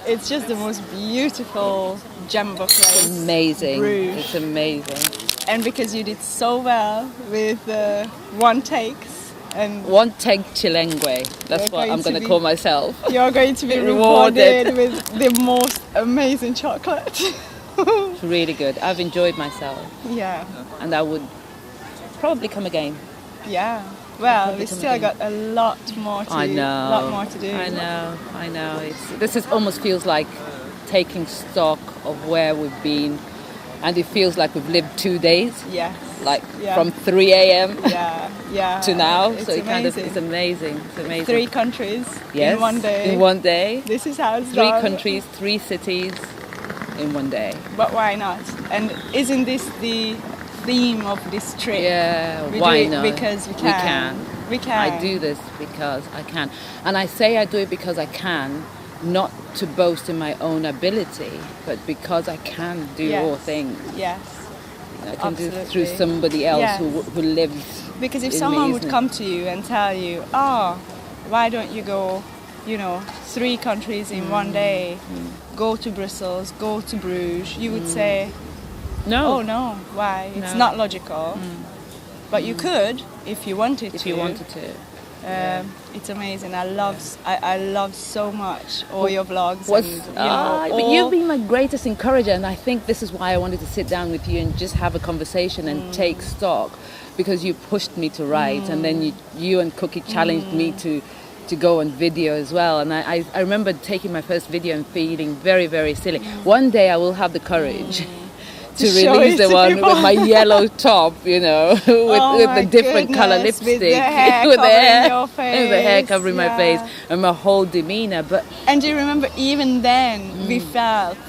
It's just the most beautiful gem of a place. Amazing. Bruges. It's amazing. And because you did so well with one takes. And One take Chilengue. That's what I'm going to call myself. You're going to be rewarded with the most amazing chocolate. It's really good. I've enjoyed myself. Yeah. And I would probably come again. Yeah. Well, we still got a lot more to do. I know. A lot more to do. I know. This almost feels like taking stock of where we've been, and it feels like we've lived 2 days. Yes. From 3 a.m. Yeah. to now. It's so amazing. It's amazing. It's amazing. 3 countries in one day. In one day. This is how it's 3 done. countries, 3 cities in one day. But why not? And isn't this the theme of this trip? Yeah, we why do it not? Because we can. We can. I do this because I can. And I say I do it because I can, not to boast in my own ability, but because I can do all things. Yes. I can do it through somebody else who lives. Because if someone would come to you and tell you, why don't you go, 3 countries in one day, go to Brussels, go to Bruges, you would say, no. Oh no, why? No. It's not logical. But you could if you wanted to. If you wanted to. It's amazing. I love so much all your vlogs. But you've been my greatest encourager, and I think this is why I wanted to sit down with you and just have a conversation and take stock, because you pushed me to write, and then you and Cookie challenged me to go on video as well. And I remember taking my first video and feeling very, very silly. One day I will have the courage to release the one with my yellow top, with the different colour lipstick, with the hair covering your face, with the hair covering my face, and my whole demeanour. And do you remember even then we felt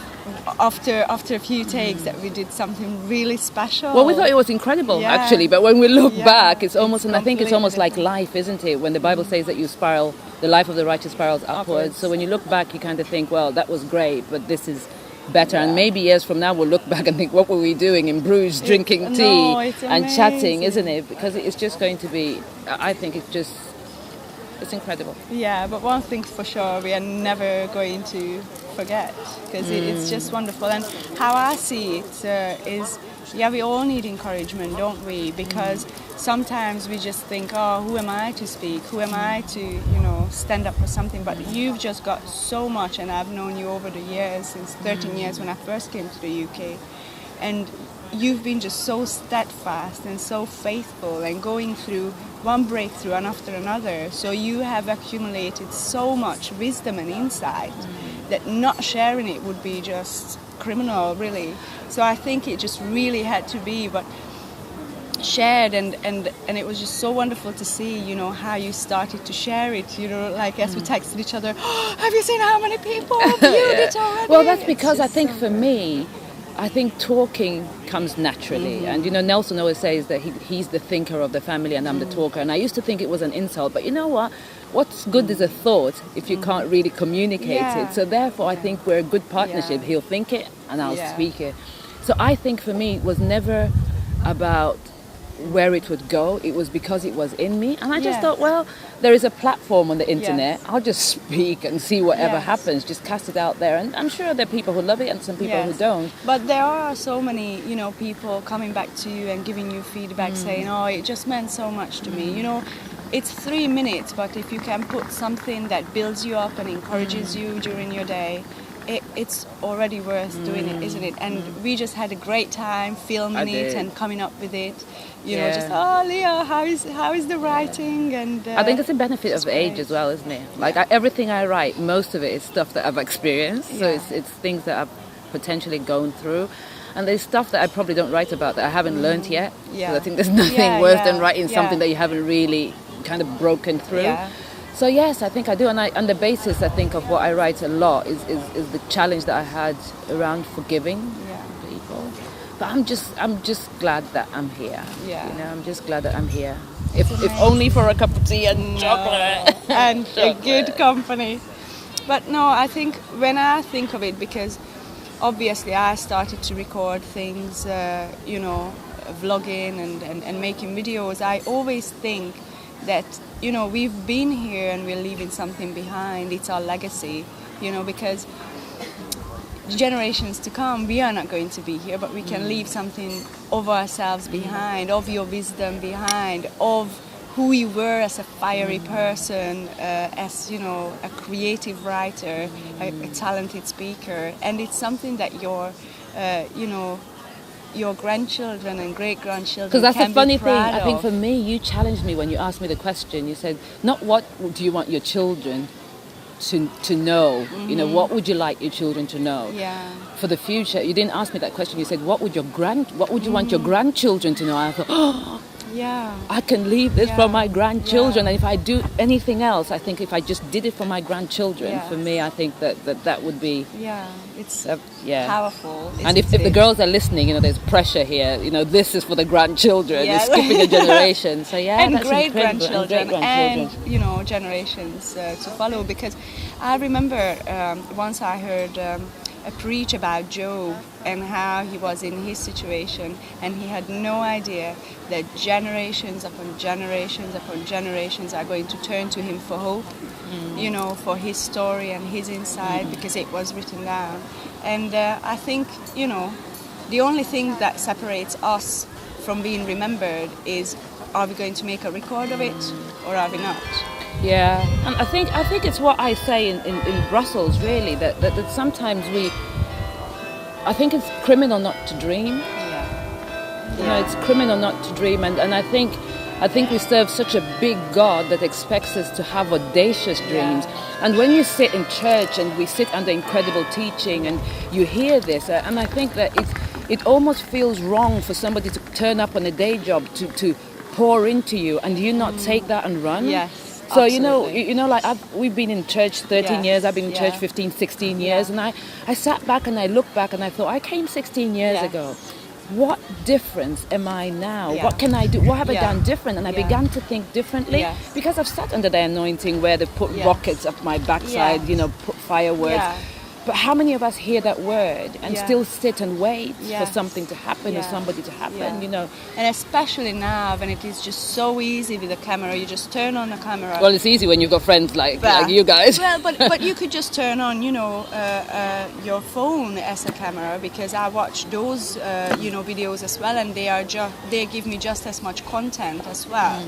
after a few takes that we did something really special? Well, we thought it was incredible actually, but when we look back, it's almost, and I think it's almost like different. life, isn't it? When the Bible says that you spiral, the life of the righteous spirals upwards. So when you look back, you kind of think, well, that was great, but this is better. And maybe years from now we'll look back and think, what were we doing in Bruges, drinking tea and chatting, isn't it? Because it's just going to be, I think it's incredible. Yeah, but one thing for sure, we are never going to forget, because it's just wonderful. And how I see it is, we all need encouragement, don't we? Because sometimes we just think, who am I to speak? Who am I to, stand up for something? But you've just got so much, and I've known you over the years, since 13 years when I first came to the UK. And you've been just so steadfast and so faithful, and going through one breakthrough and after another. So you have accumulated so much wisdom and insight that not sharing it would be just criminal, really. So I think it just really had to be shared, and it was just so wonderful to see, how you started to share it, as we texted each other, have you seen how many people viewed it already? Well, that's because I think for me, I think talking comes naturally. And, Nelson always says that he's the thinker of the family and I'm the talker. And I used to think it was an insult. But you know what? What's good is a thought if you can't really communicate it. So therefore, I think we're a good partnership. He'll think it and I'll speak it. So I think for me, it was never about where it would go. It was because it was in me. And I just thought, well, there is a platform on the internet. I'll just speak and see whatever happens. Just cast it out there. And I'm sure there are people who love it and some people who don't. But there are so many, people coming back to you and giving you feedback saying, it just meant so much to me. It's 3 minutes, but if you can put something that builds you up and encourages you during your day, it's already worth doing it, isn't it? And we just had a great time filming it and coming up with it. Leah, how is the writing? And I think it's a benefit of age as well, isn't it? Like everything I write, most of it is stuff that I've experienced. So it's things that I've potentially gone through. And there's stuff that I probably don't write about that I haven't learned yet. So I think there's nothing worse than writing something that you haven't really kind of broken through. So yes, I think I do, and the basis I think of what I write a lot is the challenge that I had around forgiving people. But I'm just glad that I'm here. I'm just glad that I'm here. If only for a cup of tea and chocolate and a good company. But no, I think when I think of it, because obviously I started to record things, vlogging and making videos. I always think that we've been here and we're leaving something behind. It's our legacy, because generations to come, we are not going to be here, but we can leave something of ourselves behind, of your wisdom behind, of who you were as a fiery person, as a creative writer, a talented speaker, and it's something that your grandchildren and great-grandchildren Because that's can the funny be proud thing. I think of. for me, you challenged me when you asked me the question. You said, not what do you want your children to know, what would you like your children to know for the future. You didn't ask me that question. You said, what would you want your grandchildren to know? I thought, I can leave this for my grandchildren, and if I do anything else, I think if I just did it for my grandchildren, for me, I think that would be it's powerful. Isn't and if the girls are listening, there's pressure here. This is for the grandchildren. It's skipping a generation. So and that's great incredible. grandchildren and generations to follow. Because I remember once I heard a preach about Job and how he was in his situation, and he had no idea that generations upon generations upon generations are going to turn to him for hope, for his story and his insight, because it was written down. And I think, the only thing that separates us from being remembered is, are we going to make a record of it or are we not? Yeah, and I think it's what I say in Brussels, really, that sometimes I think it's criminal not to dream. It's criminal not to dream, and I think we serve such a big God that expects us to have audacious dreams. And when you sit in church and we sit under incredible teaching and you hear this, and I think that it almost feels wrong for somebody to turn up on a day job to pour into you and you not take that and run. Yes. So, absolutely. we've been in church 13 years, I've been in church 15, 16 years, and I sat back and I looked back and I thought, I came 16 years ago. What difference am I now? What can I do? What have I done different? And I began to think differently because I've sat under the anointing where they put rockets up my backside, put fireworks. But how many of us hear that word and still sit and wait for something to happen or somebody to happen, And especially now when it is just so easy with the camera, you just turn on the camera. Well, it's easy when you've got friends like you guys. Well, but you could just turn on, your phone as a camera, because I watch those, videos as well, and they give me just as much content as well.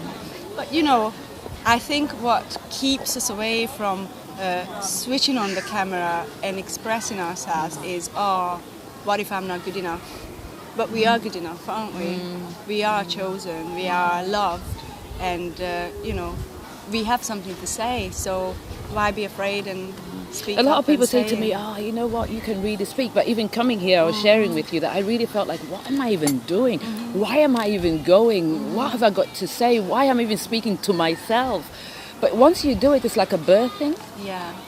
But, I think what keeps us away from switching on the camera and expressing ourselves is, what if I'm not good enough? But we are good enough, aren't we? We are chosen, we are loved, and we have something to say, so why be afraid and speak up? A lot of people say to me, you know what, you can really speak. But even coming here, I was sharing with you that I really felt like, what am I even doing? Why am I even going? What have I got to say? Why am I even speaking to myself? But once you do it, it's like a birthing.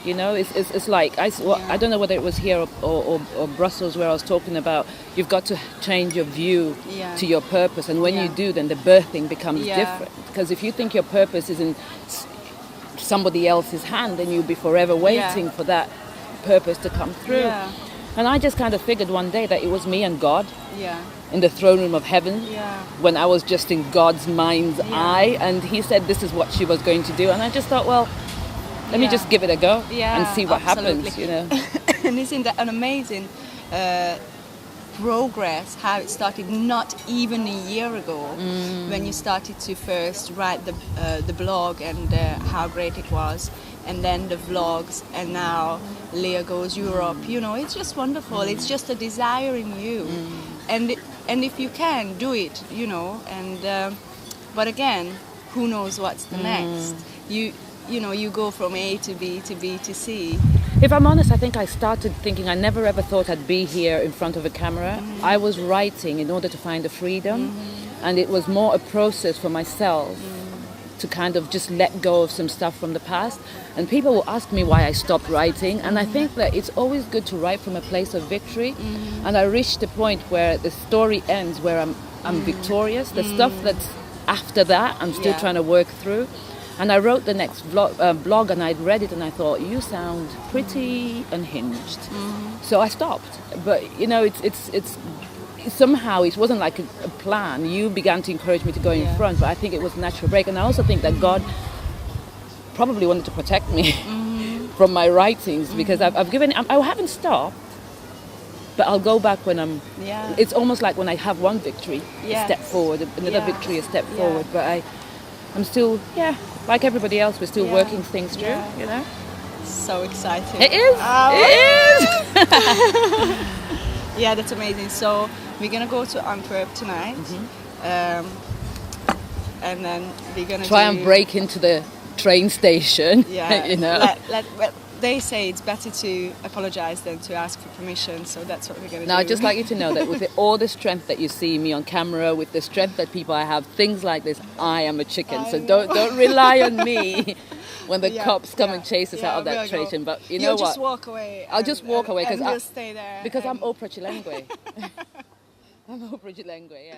It's like, I don't know whether it was here or Brussels where I was talking about, you've got to change your view to your purpose. And when you do, then the birthing becomes different. Because if you think your purpose is in somebody else's hand, then you'll be forever waiting for that purpose to come through. And I just kind of figured one day that it was me and God. In the throne room of heaven, when I was just in God's mind's eye, and he said this is what she was going to do, and I just thought, well, let me just give it a go and see what happens, And isn't that an amazing progress, how it started not even a year ago, when you started to first write the blog, and how great it was, and then the vlogs, and now Leah Goes Europe. It's just wonderful. It's just a desire in you, and if you can do it, and but again, who knows what's the next? You go from A to B to B to C. If I'm honest, I think I started thinking, I never ever thought I'd be here in front of a camera. I was writing in order to find the freedom, and it was more a process for myself to kind of just let go of some stuff from the past. And people will ask me why I stopped writing, and I think that it's always good to write from a place of victory. And I reached the point where the story ends where I'm victorious. The stuff that's after that, I'm still trying to work through. And I wrote the next blog, and I'd read it, and I thought, you sound pretty unhinged. So I stopped. But it's somehow it wasn't like a plan. You began to encourage me to go in front, but I think it was a natural break. And I also think that God probably wanted to protect me from my writings, because I haven't stopped, but I'll go back when I'm. Yeah. It's almost like when I have one victory, a Yes. step forward, another Yeah. victory, a step Yeah. forward. But I'm still, like everybody else, we're still Yeah. working things through. Yeah. You know. So exciting. It is. It is. Yeah, that's amazing. So we're gonna go to Antwerp tonight, and then we're gonna Try and break into the train station. Yeah, You know. well, they say it's better to apologize than to ask for permission. So that's what we're gonna do. Now, I'd just like you to know that with all the strength that you see me on camera, with the strength that people I have, things like this, I am a chicken. So don't rely on me when the cops come and chase us out of that station. But you know You'll what? just walk away. I'll just walk away and because you'll stay there. I'm Oprah Chilengwe. I'm Oprah Chilengwe, yeah.